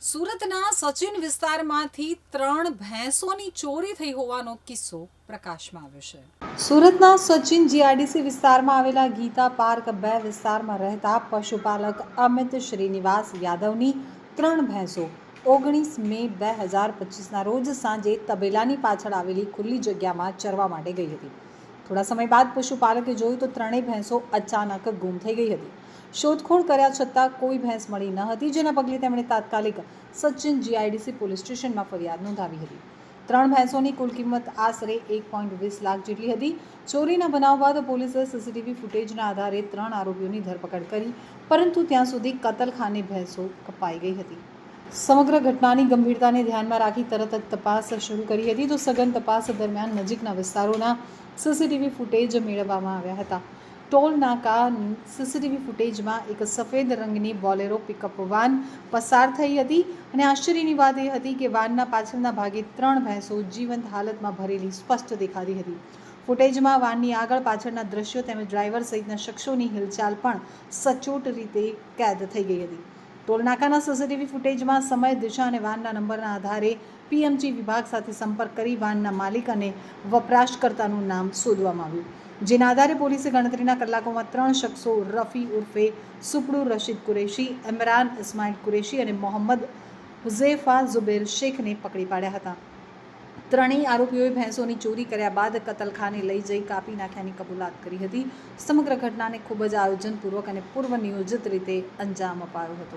સુરતના સચિન વિસ્તારમાંથી 3 ભેંસોની ચોરી થઈ હોવાનો કિસ્સો પ્રકાશમાં આવ્યો છે. સુરતના સચિન જીઆઈડીસી વિસ્તારમાં આવેલા ગીતા પાર્ક 2 વિસ્તારમાં રહેતા પશુપાલક અમિત શ્રીનિવાસ યાદવની 3 ભેંસો 19 મે 2025ના રોજ સાંજે તબેલાની પાછળ આવેલી ખુલ્લી જગ્યામાં ચરવા માટે ગઈ હતી. થોડા સમય બાદ પશુપાલકે જોયું તો 3 ભેંસો અચાનક ગુમ થઈ ગઈ હતી. શોધખોળ કર્યા છતાં કોઈ ભેંસ મળી ન હતી, જેના પગલે તેમણે તાત્કાલિક સચિન જીઆઈડીસી પોલીસ સ્ટેશનમાં ફરિયાદ નોંધાવી હતી. 3 ભેંસોની કુલ કિંમત આશરે 1.20 લાખ જેટલી હતી. ચોરીના બનાવ બાદ પોલીસે સીસીટીવી ફૂટેજના આધારે 3 આરોપીઓની ધરપકડ કરી, પરંતુ ત્યાં સુધી કતલખાને ભેંસો કપાઈ ગઈ હતી. સમગ્ર ઘટનાની ગંભીરતાને ધ્યાનમાં રાખી તરત જ તપાસ શરૂ કરી હતી. તો સઘન તપાસ દરમિયાન નજીકના વિસ્તારોના સીસીટીવી ફૂટેજ મેળવવામાં આવ્યા હતા. ટોલ નાકાની સીસીટીવી ફૂટેજમાં એક સફેદ રંગની બોલેરો પિકઅપ વાન પસાર થઈ હતી અને આશ્ચર્યની વાત એ હતી કે વાનના પાછળના ભાગે 3 ભેંસો જીવંત હાલતમાં ભરેલી સ્પષ્ટ દેખાતી હતી. ફૂટેજમાં વાનની આગળ પાછળના દ્રશ્યો તેમજ ડ્રાઈવર સહિતના શખ્સોની હિલચાલ પણ સચોટ રીતે કેદ થઈ ગઈ હતી. ટોલનાકાના સીસીટીવી ફૂટેજમાં સમય, દિશા અને વાનના નંબરના આધારે પીએમજી વિભાગ સાથે સંપર્ક કરી વાનના માલિક અને વપરાશકર્તાનું નામ શોધવામાં આવ્યું. જેના આધારે પોલીસે ગણતરીના કલાકોમાં 3 શખ્સો રફી ઉર્ફે સુપડુ રશીદ કુરેશી, ઇમરાન ઇસ્માઇલ કુરેશી અને મોહમ્મદ હુઝેફા ઝુબેર શેખને પકડી પાડ્યા હતા. ત્રણેય આરોપીઓએ ભેંસોની ચોરી કર્યા બાદ કતલખાને લઈ જઈ કાપી નાખ્યાની કબૂલાત કરી હતી. સમગ્ર ઘટનાને ખૂબ જ આયોજનપૂર્વક અને પૂર્વ નિયોજિત રીતે અંજામ અપાયો હતો.